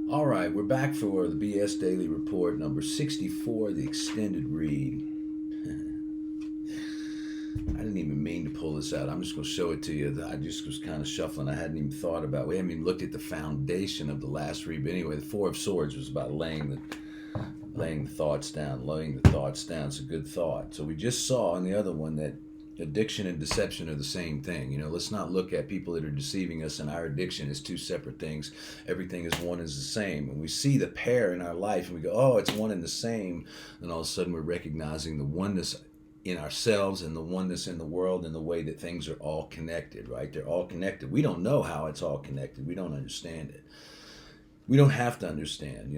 All right, we're back for the BS Daily Report number 64, the extended read. I didn't even mean to pull this out. I'm just going to show it to you. I just was kind of shuffling. I hadn't even thought about. We hadn't even looked at the foundation of the last read. But anyway, the Four of Swords was about laying the thoughts down. It's a good thought. So we just saw in the other one that addiction and deception are the same thing. Let's not look at people that are deceiving us and our addiction as two separate things. Everything is one is the same. And we see the pair in our life and we go, oh, it's one and the same. And all of a sudden we're recognizing the oneness in ourselves and the oneness in the world and the way that things are all connected, right? They're all connected. We don't know how it's all connected. We don't understand it. We don't have to understand,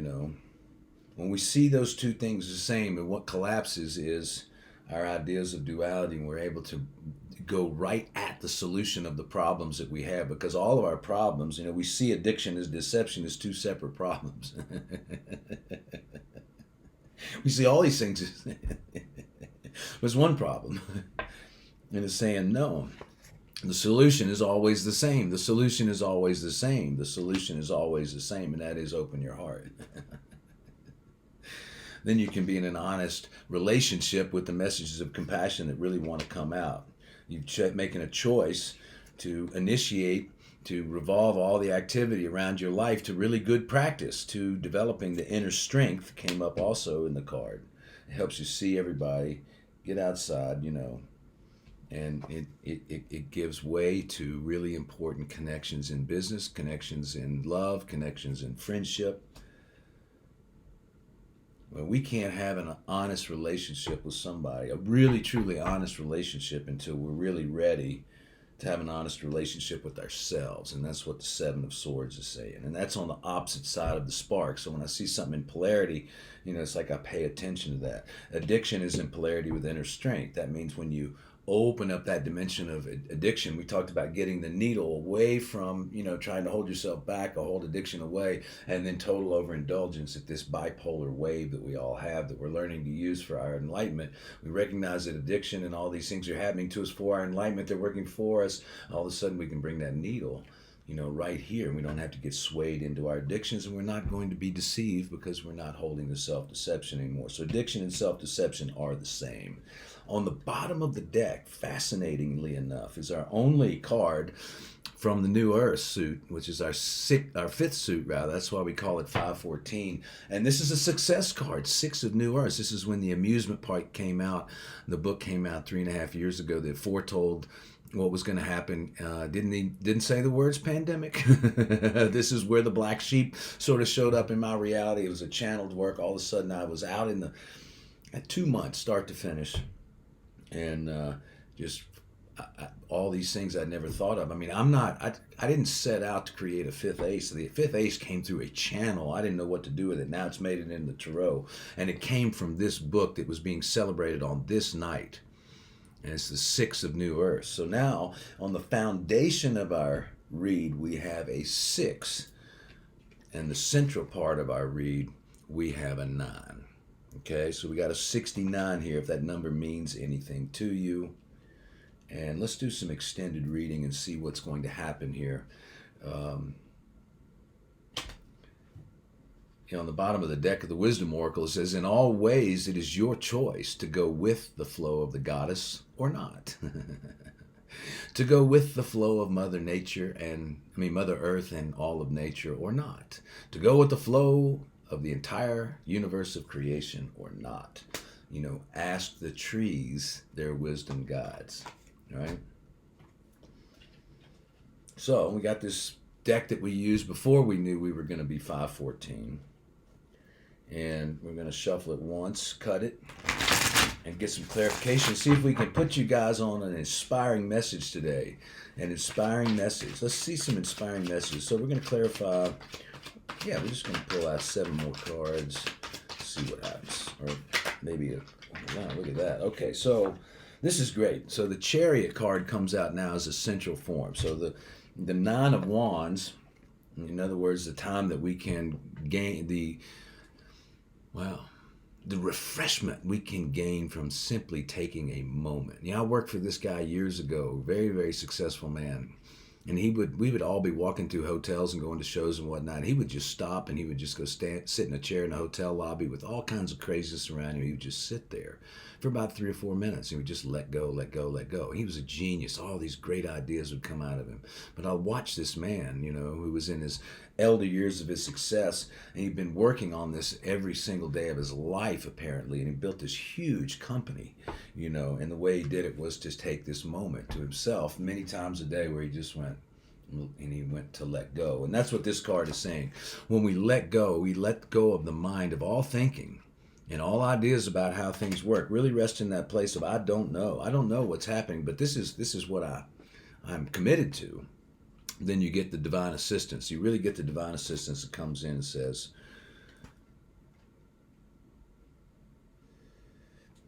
When we see those two things the same, and what collapses is our ideas of duality, and we're able to go right at the solution of the problems that we have, because all of our problems, we see addiction as deception as two separate problems. We see all these things as was one problem. And it's saying, no, the solution is always the same. The solution is always the same. The solution is always the same, and that is open your heart. Then you can be in an honest relationship with the messages of compassion that really want to come out. You're making a choice to initiate, to revolve all the activity around your life to really good practice, to developing the inner strength, came up also in the card. It helps you see everybody, get outside, and it gives way to really important connections in business, connections in love, connections in friendship. Well, we can't have an honest relationship with somebody, a really, truly honest relationship, until we're really ready to have an honest relationship with ourselves. And that's what the Seven of Swords is saying. And that's on the opposite side of the spark. So when I see something in polarity, it's like I pay attention to that. Addiction is in polarity with inner strength. That means when you open up that dimension of addiction, we talked about getting the needle away from, trying to hold yourself back or hold addiction away, and then total overindulgence at this bipolar wave that we all have, that we're learning to use for our enlightenment. We recognize that addiction and all these things are happening to us for our enlightenment. They're working for us. All of a sudden we can bring that needle, right here. And we don't have to get swayed into our addictions, and we're not going to be deceived because we're not holding the self-deception anymore. So addiction and self-deception are the same. On the bottom of the deck, fascinatingly enough, is our only card from the New Earth suit, which is our fifth suit, rather. That's why we call it 514. And this is a success card, 6 of New Earth. This is when the amusement park came out. The book came out 3.5 years ago that foretold what was going to happen. Didn't say the words pandemic. This is where the black sheep sort of showed up in my reality. It was a channeled work. All of a sudden I was out at 2 months, start to finish. And all these things I'd never thought of. I mean, I didn't set out to create a fifth ace. The fifth ace came through a channel. I didn't know what to do with it. Now it's made it in the tarot. And it came from this book that was being celebrated on this night. And it's the 6 of New Earth. So now, on the foundation of our read, we have a 6. And the central part of our read, we have a 9. Okay, so we got a 69 here, if that number means anything to you. And let's do some extended reading and see what's going to happen here. On the bottom of the deck of the Wisdom Oracle, it says, in all ways, it is your choice to go with the flow of the goddess or not. To go with the flow of Mother Earth and all of nature or not. To go with the flow of the entire universe of creation or not. Ask the trees their wisdom guides, right? So we got this deck that we used before we knew we were going to be 514. And we're going to shuffle it once, cut it, and get some clarification. See if we can put you guys on an inspiring message today. An inspiring message. Let's see some inspiring messages. So we're going to clarify. Yeah, we're just going to pull out 7 more cards, see what happens. Or maybe, wow, look at that. Okay, so this is great. So the Chariot card comes out now as a central form. So the 9 of Wands, in other words, the time that we can gain the refreshment we can gain from simply taking a moment. I worked for this guy years ago, very, very successful man. And we would all be walking through hotels and going to shows and whatnot. And he would just stop and he would just go sit in a chair in a hotel lobby with all kinds of craziness around him. He would just sit there for about 3 or 4 minutes. He would just let go, let go, let go. He was a genius. All these great ideas would come out of him. But I'll watch this man, who was in his elder years of his success, and he'd been working on this every single day of his life, apparently, and he built this huge company, and the way he did it was to take this moment to himself many times a day where he just went, and he went to let go. And that's what this card is saying. When we let go of the mind of all thinking and all ideas about how things work. Really rest in that place of I don't know what's happening, but this is what I'm committed to. Then you get the divine assistance. You really get the divine assistance that comes in and says,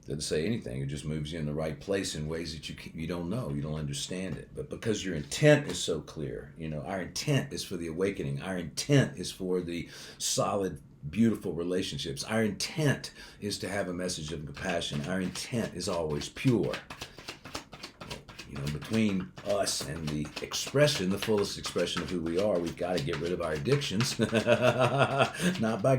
doesn't say anything. It just moves you in the right place in ways that you don't know. You don't understand it. But because your intent is so clear, our intent is for the awakening. Our intent is for the solid, beautiful relationships. Our intent is to have a message of compassion. Our intent is always pure. Between us and the fullest expression of who we are, we've got to get rid of our addictions. not by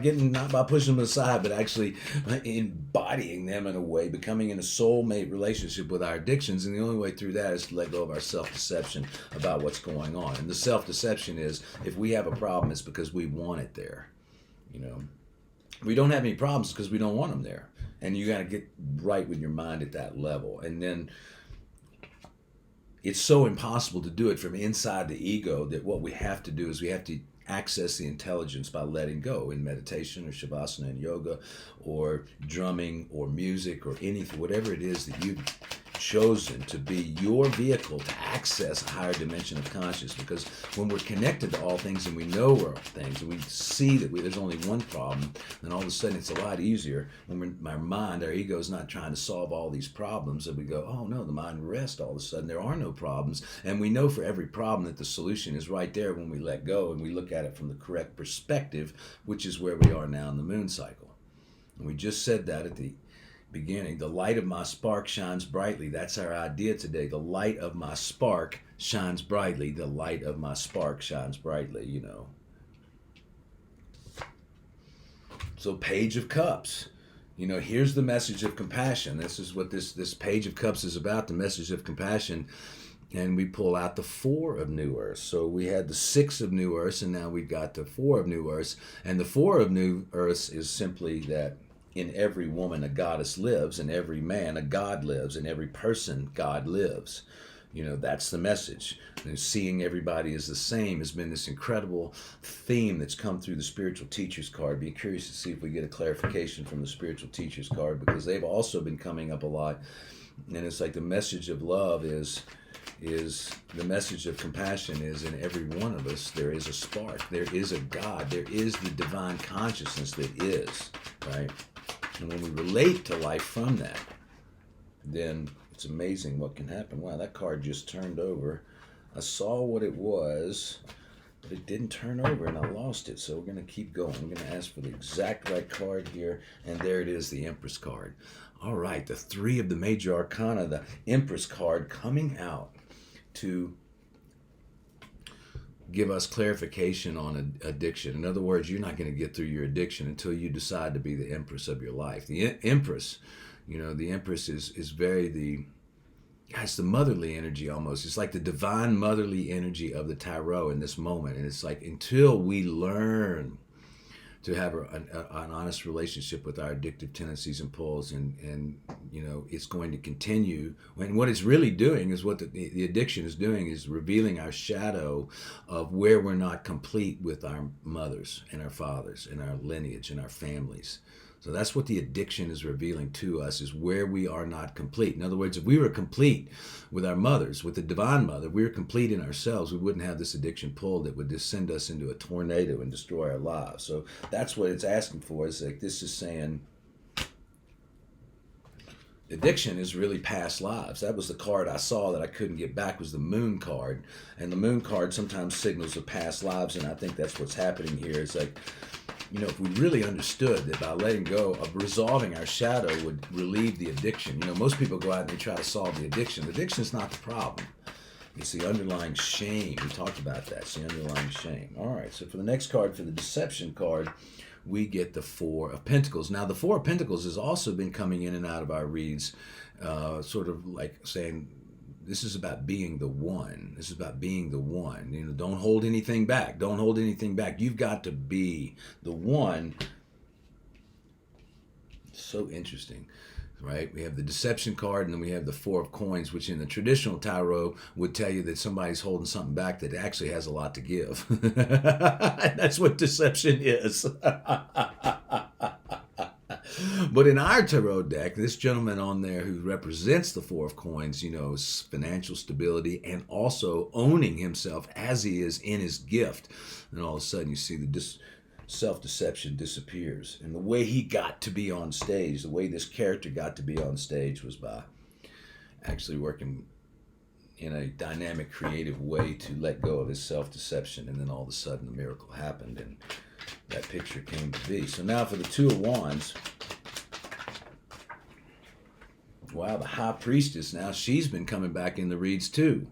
pushing them aside, but actually embodying them in a way, becoming in a soulmate relationship with our addictions. And the only way through that is to let go of our self-deception about what's going on. And the self-deception is, if we have a problem, it's because we want it there. We don't have any problems because we don't want them there. And you got to get right with your mind at that level. And then it's so impossible to do it from inside the ego that what we have to do is we have to access the intelligence by letting go in meditation or shavasana and yoga or drumming or music or anything, whatever it is that you've chosen to be your vehicle to access a higher dimension of consciousness. Because when we're connected to all things and we know we're all things and we see that there's only one problem, then all of a sudden it's a lot easier when our mind, our ego is not trying to solve all these problems, and we go, oh no, the mind rests. All of a sudden there are no problems, and we know for every problem that the solution is right there when we let go and we look at it from the correct perspective, which is where we are now in the moon cycle. And we just said that at the beginning. The light of my spark shines brightly. That's our idea today. The light of my spark shines brightly. The light of my spark shines brightly, So Page of Cups. Here's the message of compassion. This is what this Page of Cups is about, the message of compassion. And we pull out the 4 of New Earth. So we had the 6 of New Earth, and now we've got the 4 of New Earth. And the 4 of New Earth is simply that in every woman a goddess lives, in every man a god lives, in every person God lives. That's the message. And seeing everybody as the same has been this incredible theme that's come through the spiritual teacher's card. Be curious to see if we get a clarification from the spiritual teacher's card, because they've also been coming up a lot. And it's like the message of love is the message of compassion is in every one of us there is a spark, there is a God, there is the divine consciousness that is, right? And when we relate to life from that, then it's amazing what can happen. Wow, that card just turned over. I saw what it was, but it didn't turn over and I lost it. So we're going to keep going. I'm going to ask for the exact right card here. And there it is, the Empress card. All right, the 3 of the major arcana, the Empress card coming out to give us clarification on addiction. In other words, you're not going to get through your addiction until you decide to be the Empress of your life. The Empress, the Empress is very it's the motherly energy almost. It's like the divine motherly energy of the tarot in this moment. And it's like until we learn to have an honest relationship with our addictive tendencies and pulls, and it's going to continue. And what it's really doing is what the addiction is doing is revealing our shadow of where we're not complete with our mothers and our fathers and our lineage and our families. So that's what the addiction is revealing to us, is where we are not complete. In other words, if we were complete with our mothers, with the divine mother, we were complete in ourselves, we wouldn't have this addiction pull that would just send us into a tornado and destroy our lives. So that's what it's asking for. It's like this is saying addiction is really past lives. That was the card I saw that I couldn't get back, was the Moon card. And the Moon card sometimes signals of past lives, and I think that's what's happening here. It's like, if we really understood that by letting go of resolving our shadow would relieve the addiction. Most people go out and they try to solve the addiction. The addiction is not the problem. It's the underlying shame. We talked about that. It's the underlying shame. All right, so for the next card, for the deception card, we get the Four of Pentacles. Now, the Four of Pentacles has also been coming in and out of our reads, sort of like saying, this is about being the one. This is about being the one. You know, don't hold anything back. Don't hold anything back. You've got to be the one. So interesting, right? We have the deception card, and then we have the Four of Coins, which in the traditional tarot would tell you that somebody's holding something back that actually has a lot to give. That's what deception is. But in our tarot deck, this gentleman on there who represents the Four of Coins, you know, is financial stability and also owning himself as he is in his gift. And all of a sudden you see the self-deception disappears. And the way he got to be on stage, the way this character got to be on stage was by actually working in a dynamic, creative way to let go of his self-deception. And then all of a sudden the miracle happened and that picture came to be. So now for the Two of Wands. Wow, the High Priestess now, she's been coming back in the reads too.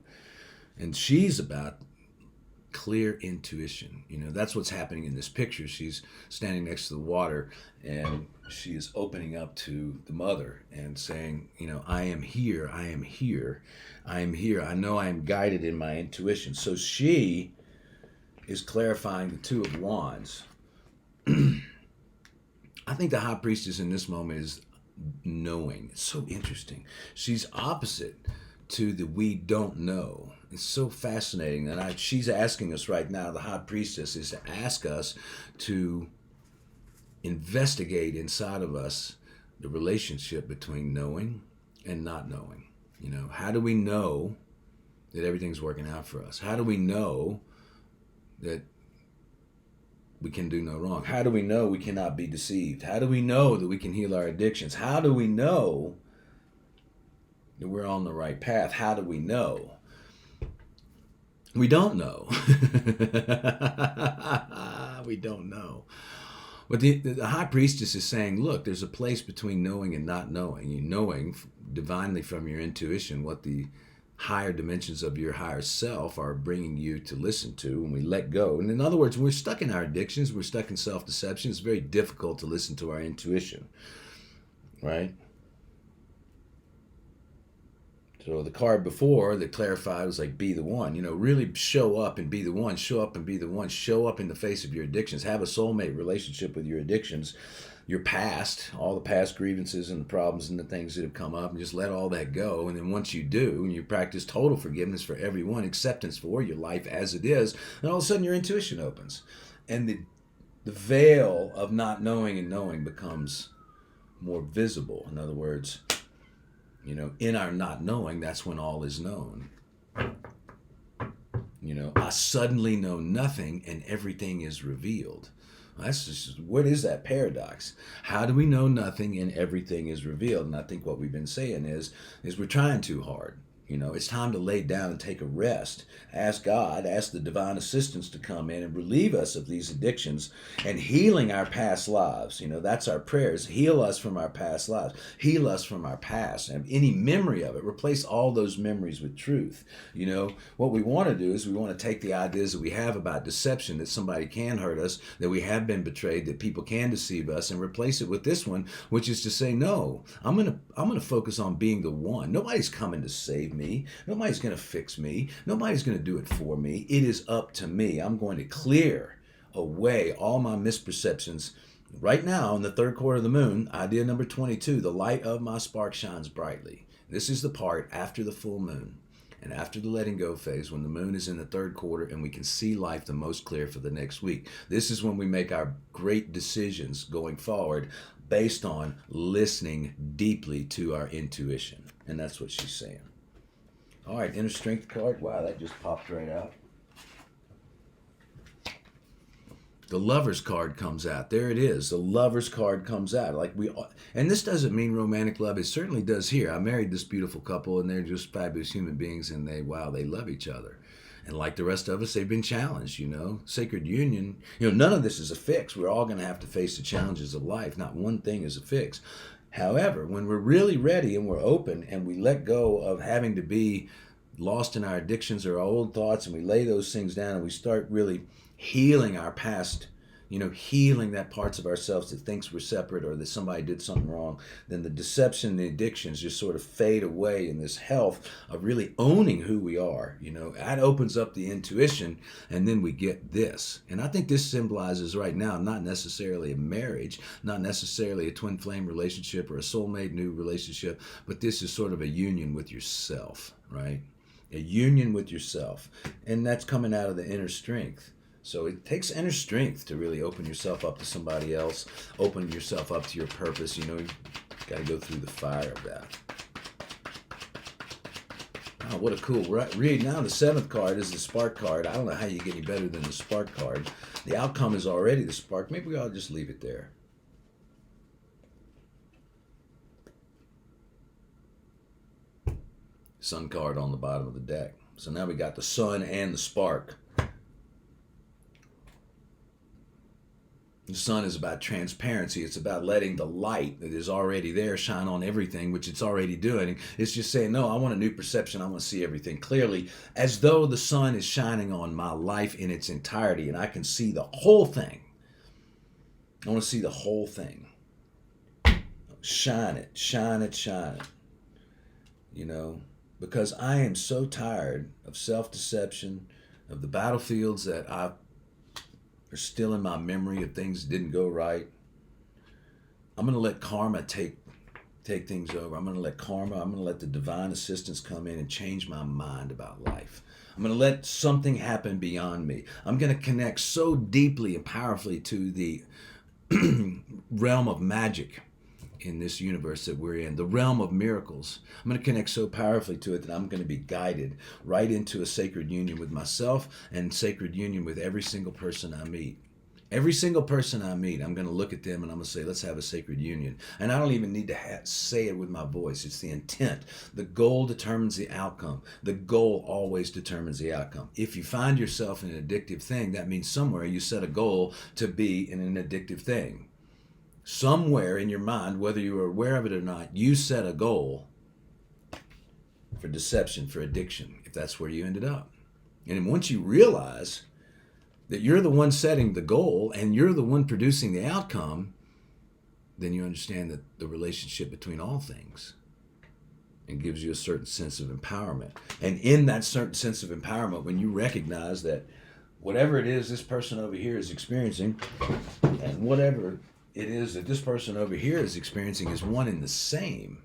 And she's about clear intuition. You know, that's what's happening in this picture. She's standing next to the water and she is opening up to the mother and saying, you know, I am here, I am here, I am here. I know I am guided in my intuition. So she is clarifying the Two of Wands. I think the High Priestess in this moment is knowing. It's so interesting. She's opposite to the we don't know. It's so fascinating that she's asking us right now, the High Priestess is to ask us to investigate inside of us the relationship between knowing and not knowing. You know, how do we know that everything's working out for us? How do we know that we can do no wrong? How do we know we cannot be deceived? How do we know that we can heal our addictions? How do we know that we're on the right path? How do we know? We don't know. We don't know. But the High Priestess is saying, look, there's a place between knowing and not knowing. You knowing divinely from your intuition what the higher dimensions of your higher self are bringing you to listen to, and we let go. And in other words, when we're stuck in our addictions, we're stuck in self-deception, it's very difficult to listen to our intuition, right? So the card before that clarified was like, be the one. You know, really show up and be the one. Show up and be the one. Show up in the face of your addictions. Have a soulmate relationship with your addictions, your past, all the past grievances and the problems and the things that have come up, and just let all that go. And then once you do, and you practice total forgiveness for everyone, acceptance for your life as it is, then all of a sudden your intuition opens. And the veil of not knowing and knowing becomes more visible. In other words, you know, in our not knowing, that's when all is known. You know, I suddenly know nothing and everything is revealed. That's just, what is that paradox? How do we know nothing and everything is revealed? And I think what we've been saying is we're trying too hard. You know, it's time to lay down and take a rest. Ask God, ask the divine assistance to come in and relieve us of these addictions and healing our past lives. You know, that's our prayers. Heal us from our past lives. Heal us from our past. And any memory of it, replace all those memories with truth. You know, what we want to do is we want to take the ideas that we have about deception, that somebody can hurt us, that we have been betrayed, that people can deceive us, and replace it with this one, which is to say, no, I'm gonna focus on being the one. Nobody's coming to save me. Nobody's going to fix me. Nobody's going to do it for me. It is up to me. I'm going to clear away all my misperceptions. Right now, in the third quarter of the moon, idea number 22, the light of my spark shines brightly. This is the part after the full moon and after the letting go phase, when the moon is in the third quarter and we can see life the most clear for the next week. This is when we make our great decisions going forward based on listening deeply to our intuition. And that's what she's saying. All right, inner strength card. Wow, that just popped right out. The Lover's card comes out. There it is. The Lover's card comes out. And this doesn't mean romantic love. It certainly does here. I married this beautiful couple, and they're just fabulous human beings, and they love each other. And like the rest of us, they've been challenged, you know. Sacred union, you know, none of this is a fix. We're all going to have to face the challenges of life. Not one thing is a fix. However, when we're really ready and we're open and we let go of having to be lost in our addictions or our old thoughts, and we lay those things down and we start really healing our past, healing that parts of ourselves that thinks we're separate or that somebody did something wrong, then the deception and the addictions just sort of fade away in this health of really owning who we are. That opens up the intuition, and then we get this. And I think this symbolizes right now not necessarily a marriage, not necessarily a twin flame relationship or a soulmate new relationship, but this is sort of a union with yourself, right? A union with yourself. And that's coming out of the inner strength. So it takes inner strength to really open yourself up to somebody else, open yourself up to your purpose. You've got to go through the fire of that. Oh, what a cool read. Now the 7th card is the spark card. I don't know how you get any better than the spark card. The outcome is already the spark. Maybe we ought to just leave it there. Sun card on the bottom of the deck. So now we got the sun and the spark. The sun is about transparency. It's about letting the light that is already there shine on everything, which it's already doing. It's just saying, no, I want a new perception. I want to see everything clearly, as though the sun is shining on my life in its entirety, and I can see the whole thing. I want to see the whole thing. Shine it, shine it, shine it. Because I am so tired of self-deception, of the battlefields that are still in my memory of things that didn't go right. I'm going to let karma take things over. I'm going to let the divine assistance come in and change my mind about life. I'm going to let something happen beyond me. I'm going to connect so deeply and powerfully to the realm of magic in this universe that we're in, the realm of miracles. I'm going to connect so powerfully to it that I'm going to be guided right into a sacred union with myself and sacred union with every single person I meet. Every single person I meet, I'm going to look at them and I'm going to say, let's have a sacred union. And I don't even need to say it with my voice. It's the intent. The goal determines the outcome. The goal always determines the outcome. If you find yourself in an addictive thing, that means somewhere you set a goal to be in an addictive thing. Somewhere in your mind, whether you are aware of it or not, you set a goal for deception, for addiction, if that's where you ended up. And once you realize that you're the one setting the goal and you're the one producing the outcome, then you understand that the relationship between all things, and gives you a certain sense of empowerment. And in that certain sense of empowerment, when you recognize that whatever it is this person over here is experiencing, and whatever it is that this person over here is experiencing is one and the same,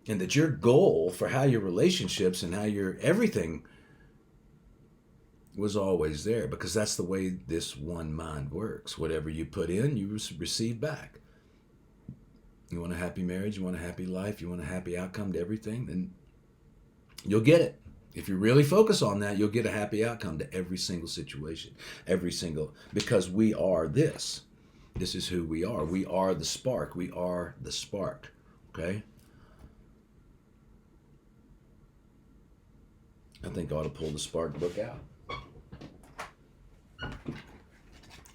and that your goal for how your relationships and how your everything was always there, because that's the way this one mind works. Whatever you put in, you receive back. You want a happy marriage, you want a happy life, you want a happy outcome to everything, then you'll get it. If you really focus on that, you'll get a happy outcome to every single situation, because we are this. This is who we are. We are the spark. We are the spark. Okay? I think I ought to pull the spark book out.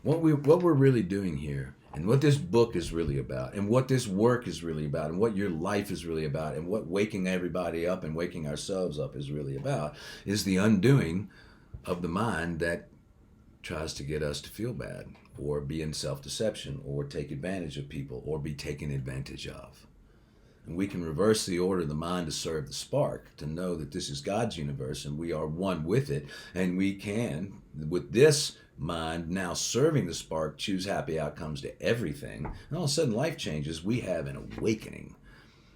What we're really doing here, and what this book is really about, and what this work is really about, and what your life is really about, and what waking everybody up and waking ourselves up is really about, is the undoing of the mind that tries to get us to feel bad, or be in self-deception, or take advantage of people, or be taken advantage of. And we can reverse the order of the mind to serve the spark, to know that this is God's universe and we are one with it, and we can, with this mind now serving the spark, choose happy outcomes to everything. And all of a sudden life changes. We have an awakening.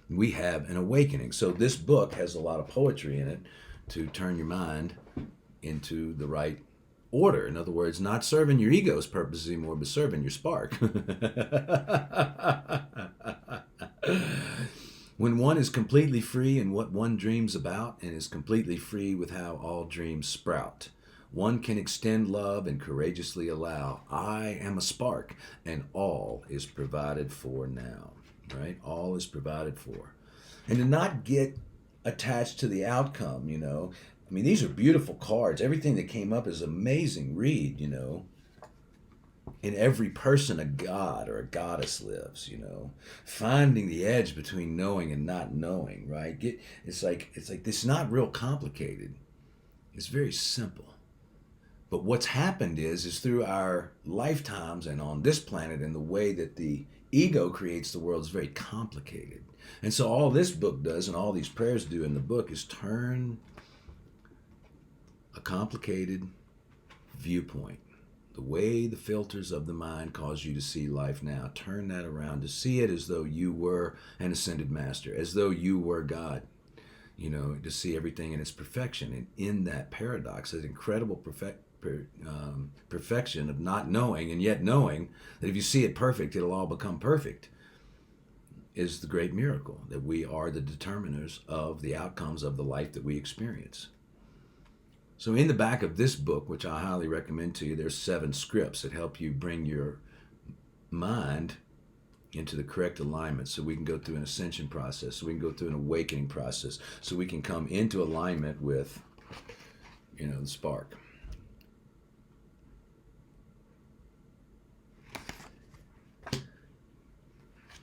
We have an awakening. So this book has a lot of poetry in it to turn your mind into the right order. In other words, not serving your ego's purpose anymore, but serving your spark. When one is completely free in what one dreams about, and is completely free with how all dreams sprout, one can extend love and courageously allow, I am a spark, and all is provided for now. Right? All is provided for. And to not get attached to the outcome, I mean, these are beautiful cards. Everything that came up is amazing read, In every person, a god or a goddess lives, finding the edge between knowing and not knowing, right? It's like this, not real complicated. It's very simple. But what's happened is through our lifetimes and on this planet, and the way that the ego creates the world is very complicated. And so all this book does, and all these prayers do in the book, is turn a complicated viewpoint, the way the filters of the mind cause you to see life now, turn that around to see it as though you were an ascended master, as though you were God, to see everything in its perfection. And in that paradox, that incredible perfection of not knowing and yet knowing that if you see it perfect, it'll all become perfect, is the great miracle that we are the determiners of the outcomes of the life that we experience. So in the back of this book, which I highly recommend to you, there's 7 scripts that help you bring your mind into the correct alignment, so we can go through an ascension process, so we can go through an awakening process, so we can come into alignment with, the spark.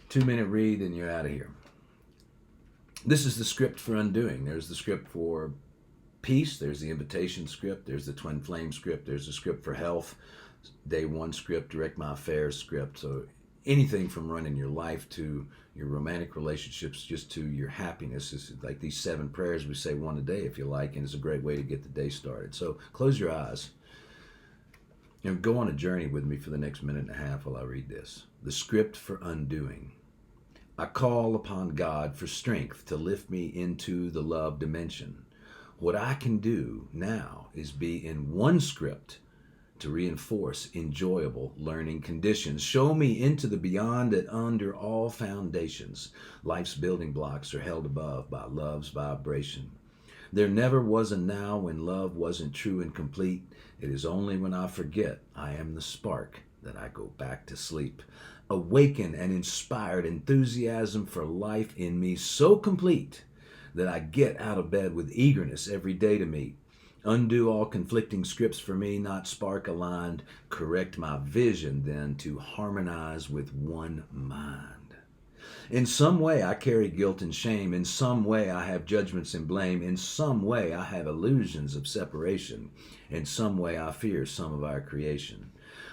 Two-minute read and you're out of here. This is the script for undoing. There's the script for peace, there's the invitation script, there's the twin flame script, there's the script for health, day 1 script, direct my affairs script. So anything from running your life to your romantic relationships, just to your happiness, is like these 7 prayers we say one a day if you like, and it's a great way to get the day started. So close your eyes and go on a journey with me for the next minute and a half while I read this. The script for undoing. I call upon God for strength to lift me into the love dimension. What I can do now is be in one script to reinforce enjoyable learning conditions. Show me into the beyond that under all foundations, life's building blocks are held above by love's vibration. There never was a now when love wasn't true and complete. It is only when I forget I am the spark that I go back to sleep. Awaken an inspired enthusiasm for life in me so complete that I get out of bed with eagerness every day to meet. Undo all conflicting scripts for me, not spark aligned. Correct my vision then to harmonize with one mind. In some way I carry guilt and shame. In some way I have judgments and blame. In some way I have illusions of separation. In some way I fear some of our creation.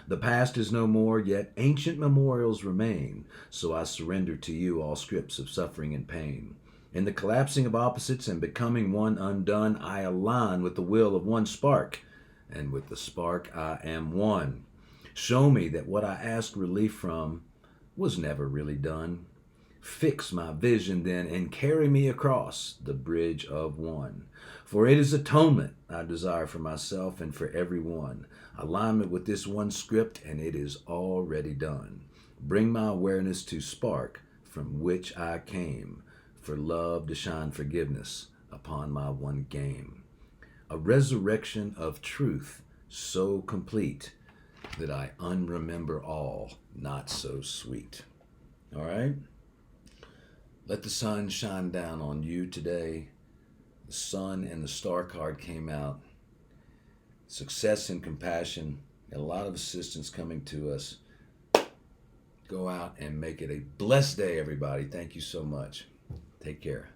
The past is no more, yet ancient memorials remain. So I surrender to you all scripts of suffering and pain. In the collapsing of opposites and becoming one undone, I align with the will of one spark, and with the spark I am one. Show me that what I asked relief from was never really done. Fix my vision then and carry me across the bridge of one. For it is atonement I desire for myself and for everyone. Alignment with this one script, and it is already done. Bring my awareness to spark from which I came, for love to shine forgiveness upon my one game. A resurrection of truth so complete that I unremember all not so sweet. All right? Let the sun shine down on you today. The sun and the star card came out. Success and compassion, and a lot of assistance coming to us. Go out and make it a blessed day, everybody. Thank you so much. Take care.